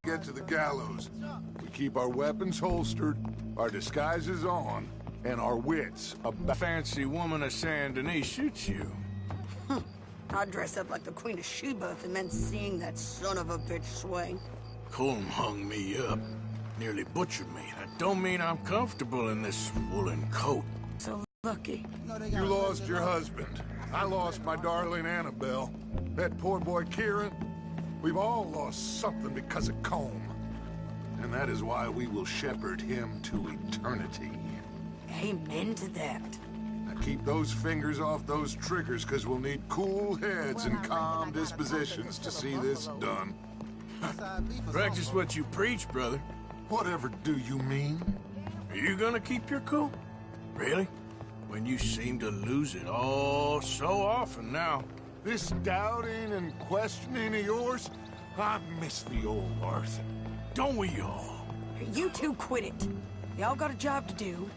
get to the gallows. We keep our weapons holstered, our disguises on, and our wits about. Fancy woman of Saint Denis shoots you. I'd dress up like the Queen of Sheba if it meant seeing that son of a bitch swing. Colm hung me up. Nearly butchered me. That don't mean I'm comfortable in this woolen coat. So lucky. You lost your husband. I lost my darling Annabelle. That poor boy Kieran. We've all lost something because of Colm. And that is why we will shepherd him to eternity. Amen to that. Now keep those fingers off those triggers, because we'll need cool heads and calm dispositions to see this done. Practice what you preach, brother. Whatever do you mean? Are you gonna keep your cool? Really? When you seem to lose it all so often now. This doubting and questioning of yours, I miss the old Arthur. Don't we all? You two quit it. Y'all got a job to do,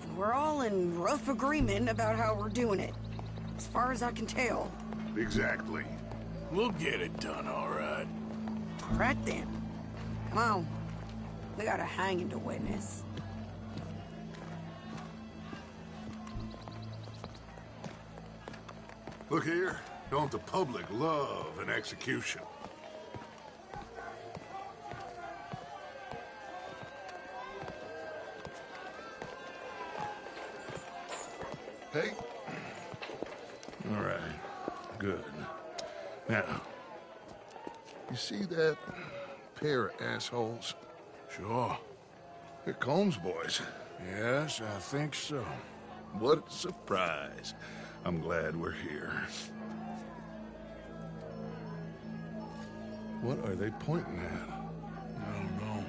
and we're all in rough agreement about how we're doing it. As far as I can tell. Exactly. We'll get it done, all right. Right then. Come on. We got a hanging to witness. Look here. Don't the public love an execution? Hey. All right. Good. Now, you see that pair of assholes? Sure. They're Colm's boys. Yes, I think so. What a surprise. I'm glad we're here. What are they pointing at? I don't know.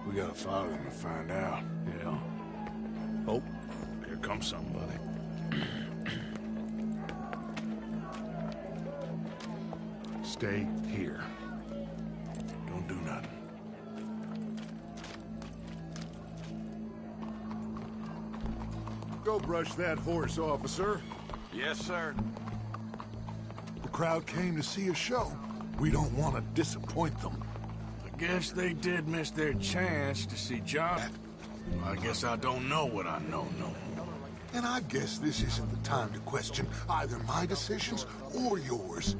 We gotta follow them and find out. Yeah. Oh, here comes somebody. Stay here. Don't do nothing. Go brush that horse, officer. Yes, sir. The crowd came to see a show. We don't want to disappoint them. I guess they did miss their chance to see John. I guess I don't know what I know no more. And I guess this isn't the time to question either my decisions or yours.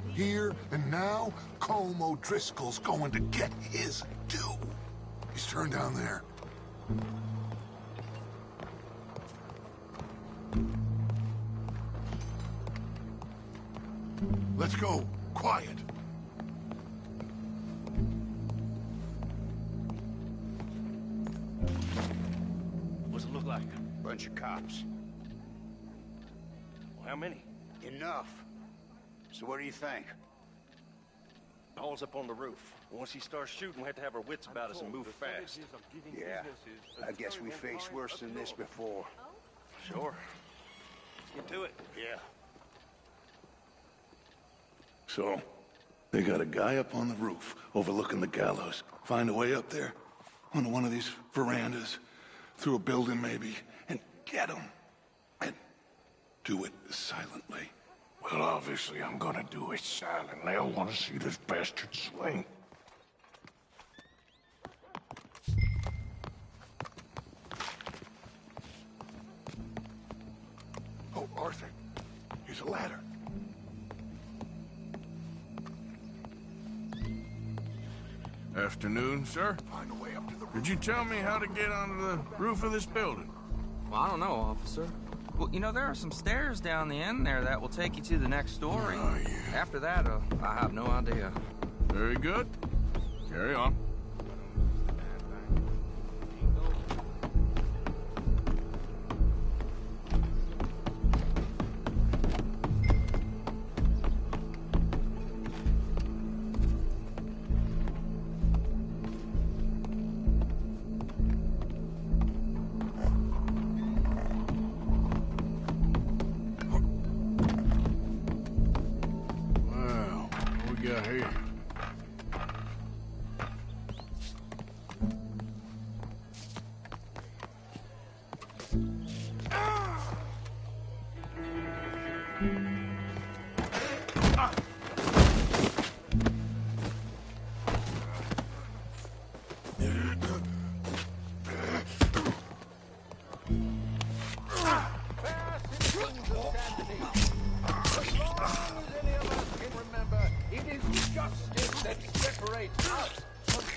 Here and now, Colm O'Driscoll's going to get his due. He's turned down there. Let's go. Quiet. What's it look like? Bunch of cops. Well, how many? Enough. So what do you think? Paul's up on the roof. Once he starts shooting, we have to have our wits about us and move fast. Yeah. I guess we faced worse than this before. Sure. Let's get to it. Yeah. So, they got a guy up on the roof overlooking the gallows. Find a way up there, onto one of these verandas, through a building maybe, and get him. And do it silently. Well, obviously I'm gonna do it silently. I want to see this bastard swing. Oh, Arthur, here's a ladder. Afternoon, sir. Find a way up to the roof. Could you tell me how to get onto the roof of this building? Well, I don't know, officer. Well, you know, there are some stairs down the end there that will take you to the next story. Oh, yeah. After that, I have no idea. Very good. Carry on. Well, what we got here?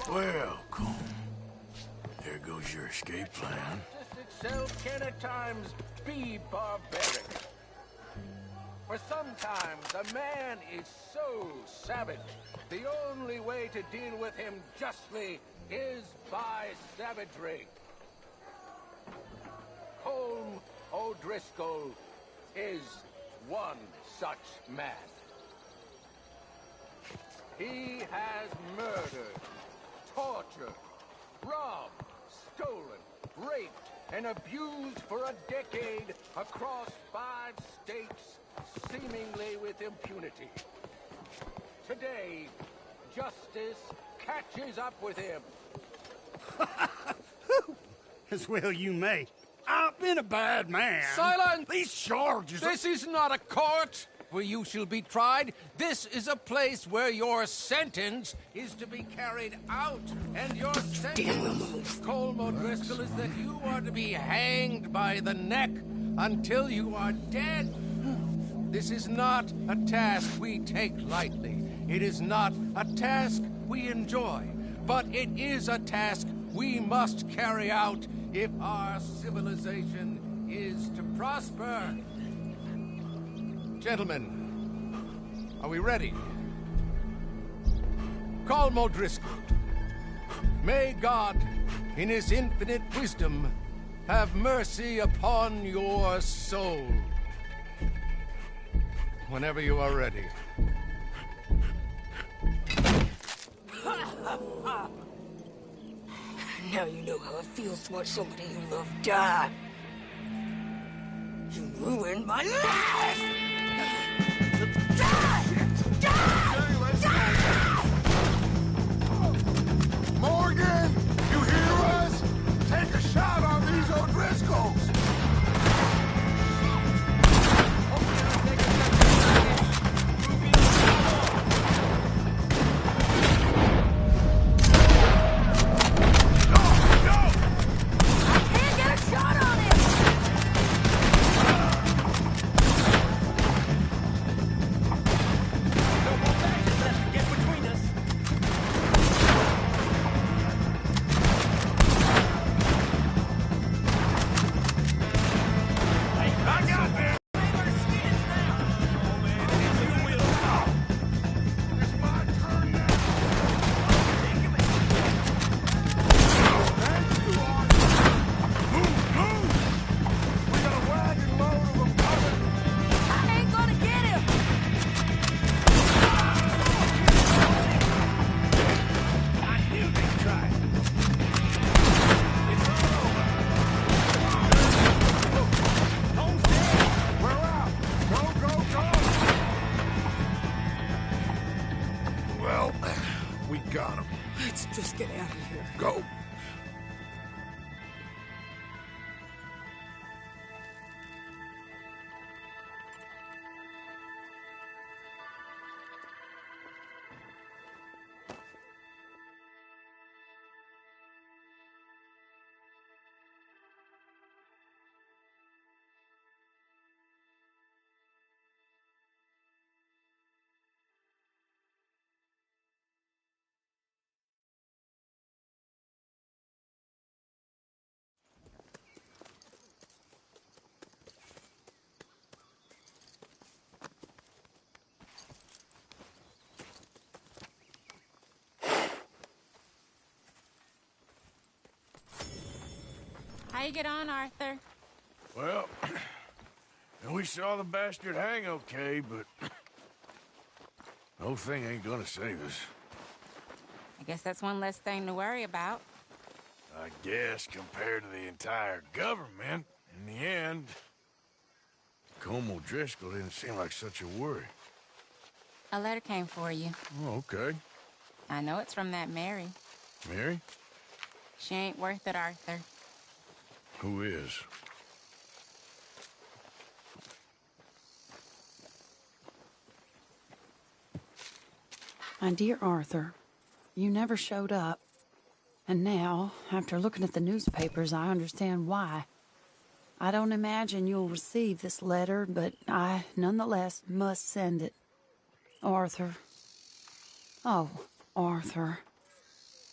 Welcome. There goes your escape plan. Itself can at times be barbaric. For sometimes a man is so savage, the only way to deal with him justly is by savagery. Colm O'Driscoll is one such man. He has murdered, tortured, robbed, stolen, raped, and abused for a decade across 5 states, seemingly with impunity. Today, justice catches up with him. As well you may. I've been a bad man. Silence! These charges are... This is not a court where you shall be tried. This is a place where your sentence is to be carried out. And your sentence, Colm O'Driscoll, is that you are to be hanged by the neck until you are dead. This is not a task we take lightly. It is not a task we enjoy. But it is a task we must carry out if our civilization is to prosper. Gentlemen, are we ready? Colm O'Driscoll, may God, in his infinite wisdom, have mercy upon your soul. Whenever you are ready. Now you know how it feels to watch somebody you love die. You ruined my life! Die! Die! Die! Morgan, you hear us? Take a shot on these O'Driscolls. Let's just get out of here. Go. How you get on, Arthur? Well, we saw the bastard hang okay, but the whole thing ain't gonna save us. I guess that's one less thing to worry about. I guess compared to the entire government, in the end, Colm O'Driscoll didn't seem like such a worry. A letter came for you. Oh, okay. I know it's from that Mary. Mary? She ain't worth it, Arthur. Who is? My dear Arthur, you never showed up. And now, after looking at the newspapers, I understand why. I don't imagine you'll receive this letter, but I, nonetheless, must send it. Arthur. Oh, Arthur.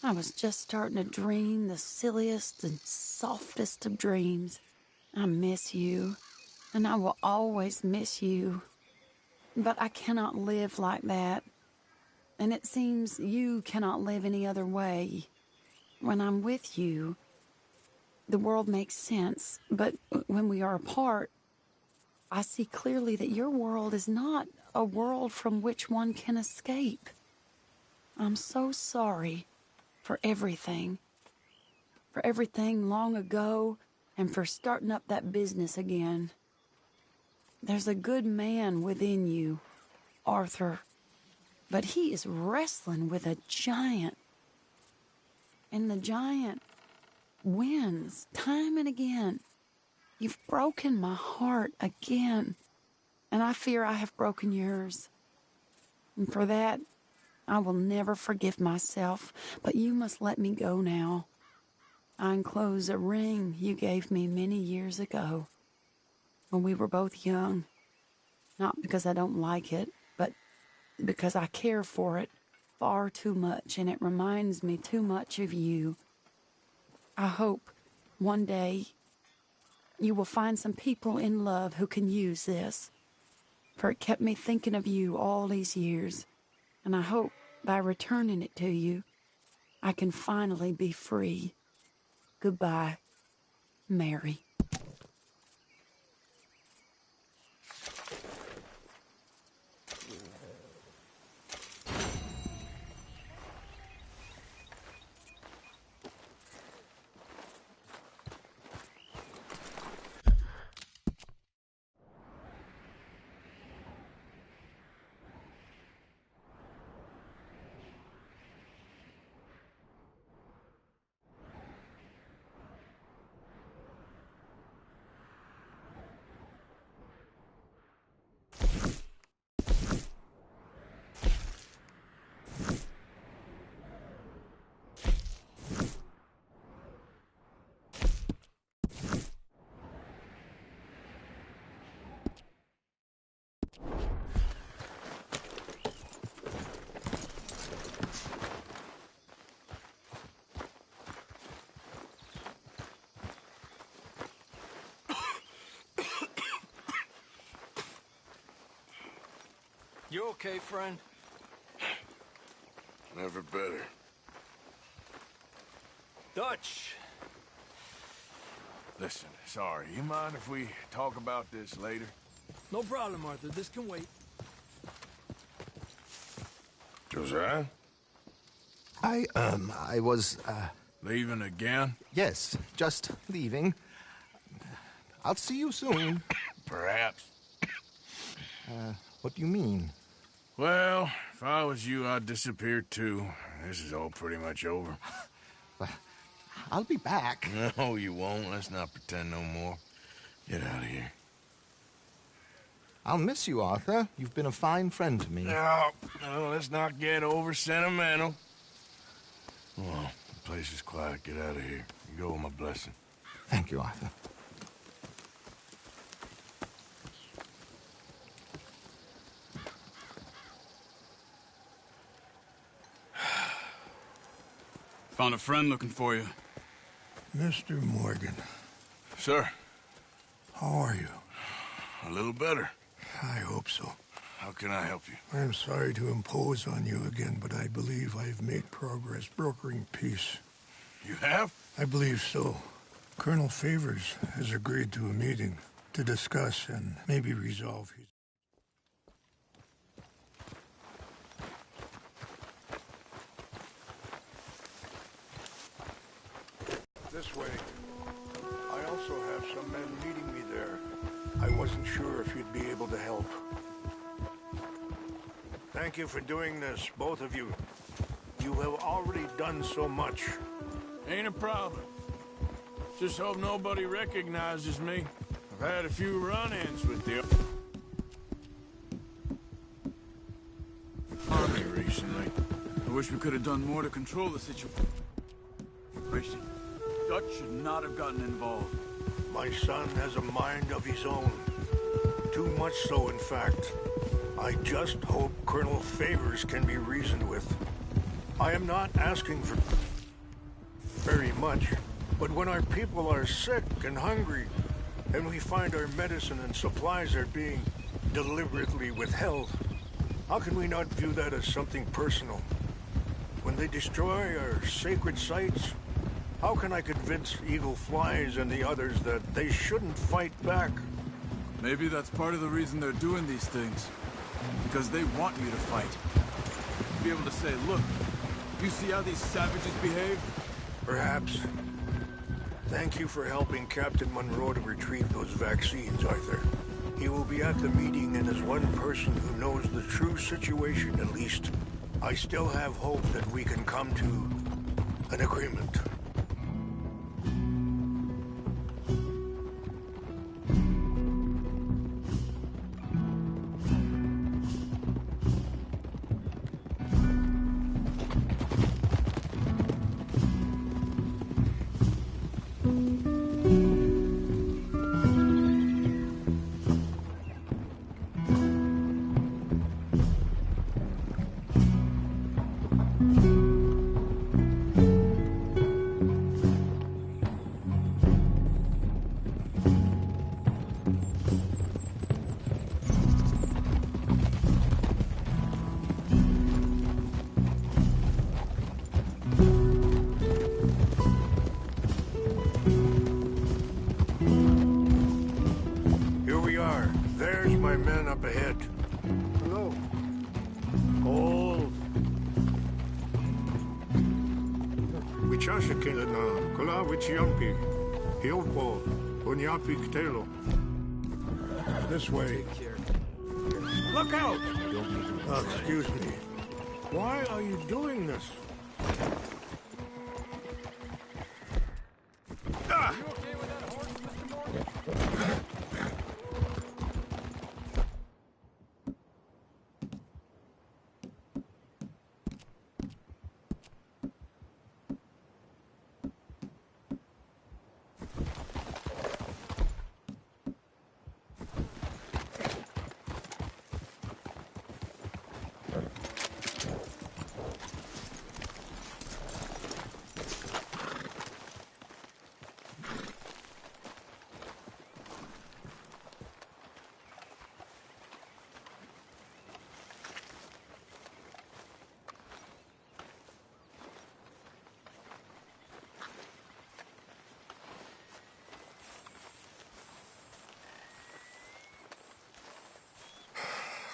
I was just starting to dream the silliest and softest of dreams. I miss you, and I will always miss you. But I cannot live like that. And it seems you cannot live any other way. When I'm with you, the world makes sense. But when we are apart, I see clearly that your world is not a world from which one can escape. I'm so sorry for everything. For everything long ago, and for starting up that business again. There's a good man within you, Arthur, but he is wrestling with a giant. And the giant wins time and again. You've broken my heart again, and I fear I have broken yours. And for that, I will never forgive myself, but you must let me go now. I enclose a ring you gave me many years ago, when we were both young. Not because I don't like it, but because I care for it far too much, and it reminds me too much of you. I hope one day you will find some people in love who can use this, for it kept me thinking of you all these years, and I hope by returning it to you, I can finally be free. Goodbye, Mary. You okay, friend? Never better. Dutch! Listen, sorry, you mind if we talk about this later? No problem, Arthur. This can wait. Josiah? I was, Leaving again? yes, just leaving. I'll see you soon. Perhaps. What do you mean? Well, if I was you, I'd disappear too. This is all pretty much over. I'll be back. No, you won't. Let's not pretend no more. Get out of here. I'll miss you, Arthur. You've been a fine friend to me. No, let's not get over sentimental. Well, the place is quiet. Get out of here. You go with my blessing. Thank you, Arthur. Found a friend looking for you. Mr. Morgan. Sir. How are you? A little better. I hope so. How can I help you? I'm sorry to impose on you again, but I believe I've made progress brokering peace. You have? I believe so. Colonel Favors has agreed to a meeting to discuss and maybe resolve his... This way. I also have some men meeting me there. I wasn't sure if you'd be able to help. Thank you for doing this, both of you. You have already done so much. Ain't a problem. Just hope nobody recognizes me. I've had a few run-ins with the Army recently. I wish we could have done more to control the situation. Dutch should not have gotten involved. My son has a mind of his own. Too much so, in fact. I just hope Colonel Favors can be reasoned with. I am not asking for very much, but when our people are sick and hungry, and we find our medicine and supplies are being deliberately withheld, how can we not view that as something personal? When they destroy our sacred sites, how can I convince Eagle Flies and the others that they shouldn't fight back? Maybe that's part of the reason they're doing these things. Because they want you to fight. Be able to say, look, you see how these savages behave? Perhaps. Thank you for helping Captain Monroe to retrieve those vaccines, Arthur. He will be at the meeting, and as one person who knows the true situation at least, I still have hope that we can come to an agreement. This way. Look out! Excuse me. Why are you doing this? Ah!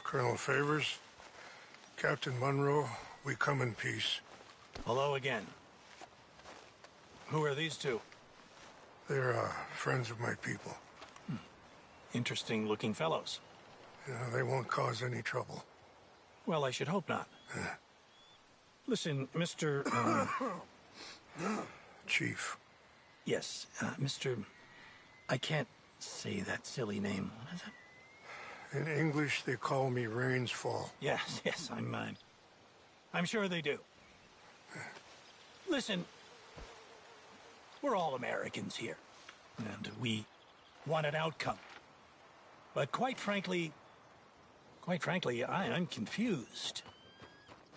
Colonel Favors, Captain Monroe, we come in peace. Hello again. Who are these two? They're friends of my people. Interesting looking fellows. Yeah, they won't cause any trouble. Well, I should hope not. Listen, Mr. Chief. Yes, Mr. I can't say that silly name. What is it? In English, they call me Rainsfall. Yes, I'm sure they do. Listen, we're all Americans here, and we want an outcome. But quite frankly, I'm confused.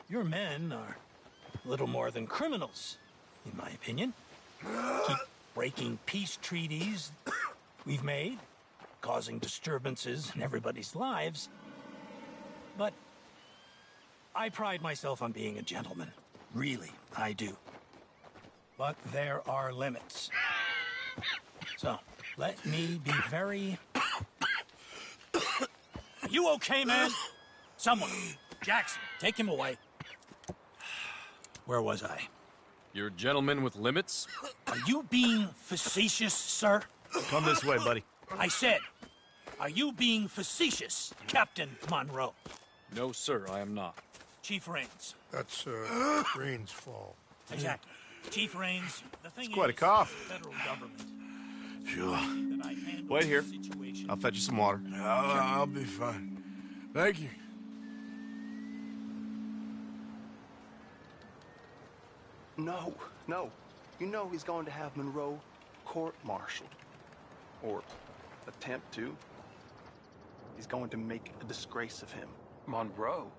Your men are a little more than criminals, in my opinion. Keep breaking peace treaties we've made, causing disturbances in everybody's lives. But I pride myself on being a gentleman. Really, I do. But there are limits. So, let me be very... Are you okay, man? Someone. Jackson, take him away. Where was I? You're a gentleman with limits? Are you being facetious, sir? Come this way, buddy. I said, are you being facetious, Captain Monroe? No, sir, I am not. Chief Rains. That's, Rains' fault. Exactly. Chief Rains, the thing it's quite is, a cough. The federal government. Sure. Wait here. I'll fetch you some water. I'll be fine. Thank you. No. You know he's going to have Monroe court-martialed. Or attempt to. He's going to make a disgrace of him. Monroe?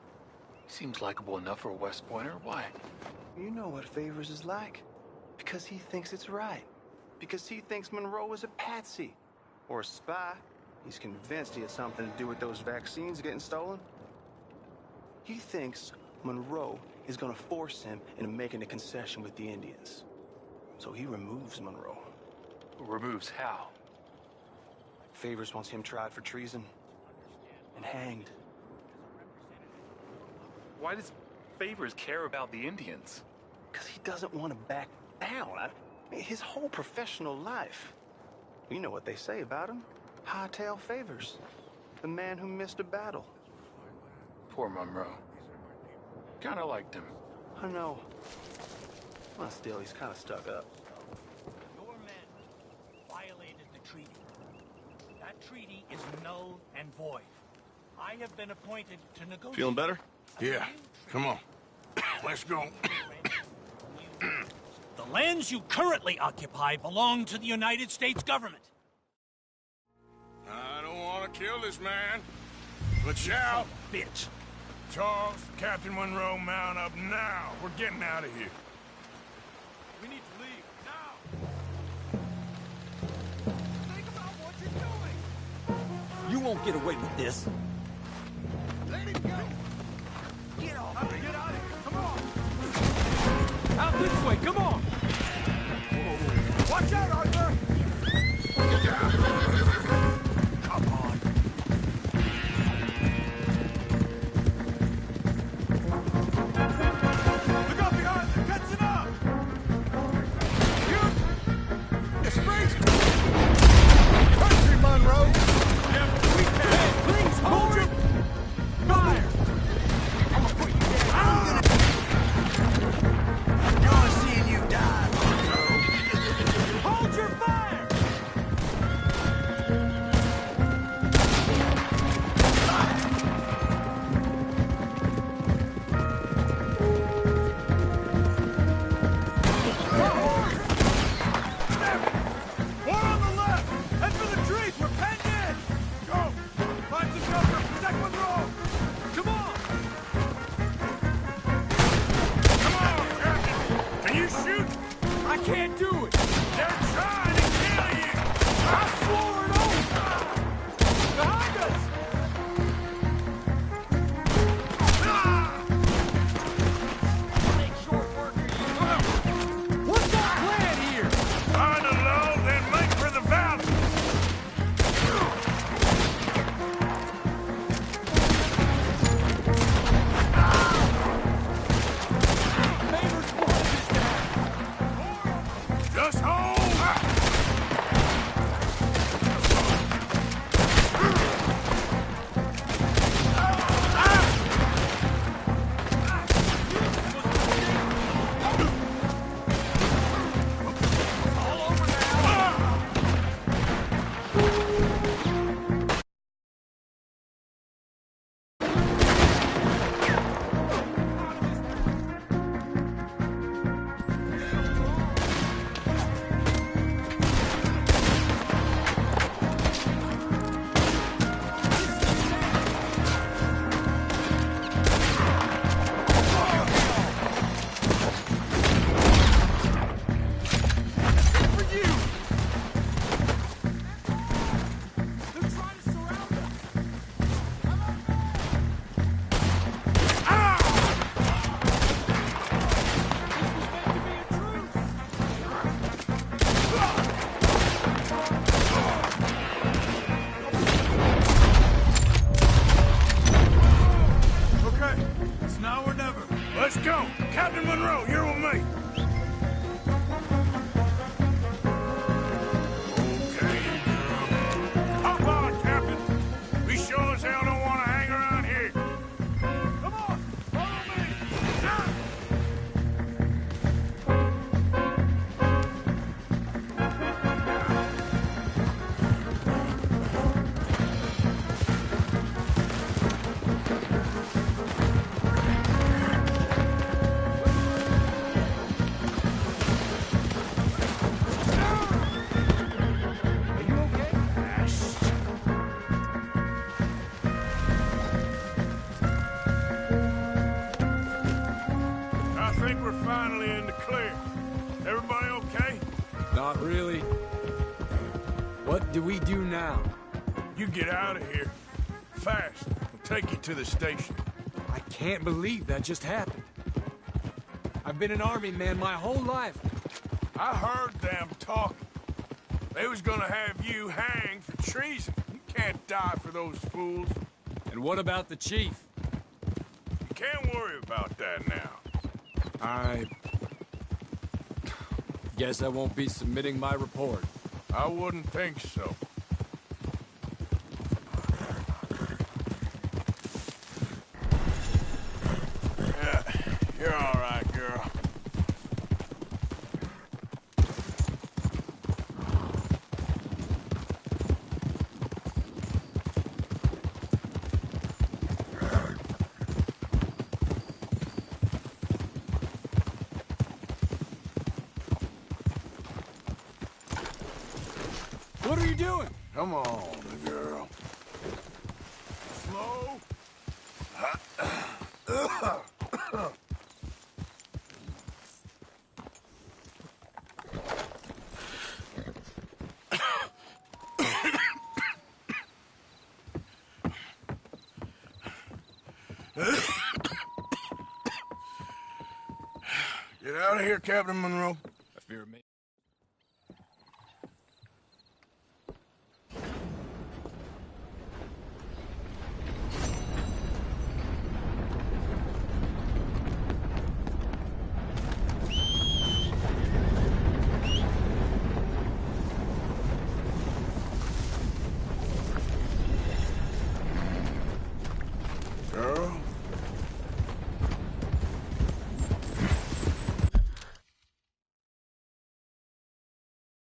Seems likable enough for a West Pointer. Why? You know what Favors is like. Because he thinks it's right. Because he thinks Monroe is a patsy. Or a spy. He's convinced he had something to do with those vaccines getting stolen. He thinks Monroe is gonna force him into making a concession with the Indians. So he removes Monroe. Removes how? Favors wants him tried for treason and hanged. Why does Favors care about the Indians? Because he doesn't want to back down. His whole professional life. You know what they say about him. Hightail Favors. The man who missed a battle. Poor Monroe. Kinda liked him. I know. Well, still, he's kind of stuck up. Your men violated the treaty. That treaty is null and void. I have been appointed to negotiate. Feeling better? Yeah. Come on. Let's go. The lands you currently occupy belong to the United States government. I don't want to kill this man, but shall. Bitch. Charles, Captain Monroe, mount up now. We're getting out of here. We need to leave now. Think about what you're doing. You won't get away with this. Let him go. Get off. Get out of here. Come on. Out this way, come on! Watch out, Arthur! Come on. Look up behind you! Catch him up! You! It's crazy! Country, Monroe! Yeah, we can! Hey, please, hold your... Fire! I'm gonna put you down. You're seeing you die, Monroe. Hold your fire! More on the left! Head for the trees! We're penned in! Go! Find some cover! Protect Monroe! Come on! Come on, Captain! Can you shoot? I can't do it! They're trying to kill you! I'm flooring over! Behind us! Make short work of you. What's our plan here? Find a low, then make for the valley! Favors one this down. Just hold! Okay, it's now or never. Let's go! Captain Monroe, you're with me! Okay, girl. Hop on, Captain! We sure as hell don't want to hang around here. Come on! Follow me! Really? What do we do now? You get out of here. Fast. We'll take you to the station. I can't believe that just happened. I've been an army man my whole life. I heard them talking. They was gonna have you hanged for treason. You can't die for those fools. And what about the chief? You can't worry about that now. I guess I won't be submitting my report. I wouldn't think so. Yeah, you're all right, girl. What are you doing? Come on, girl. Slow. Get out of here, Captain Monroe. I fear me.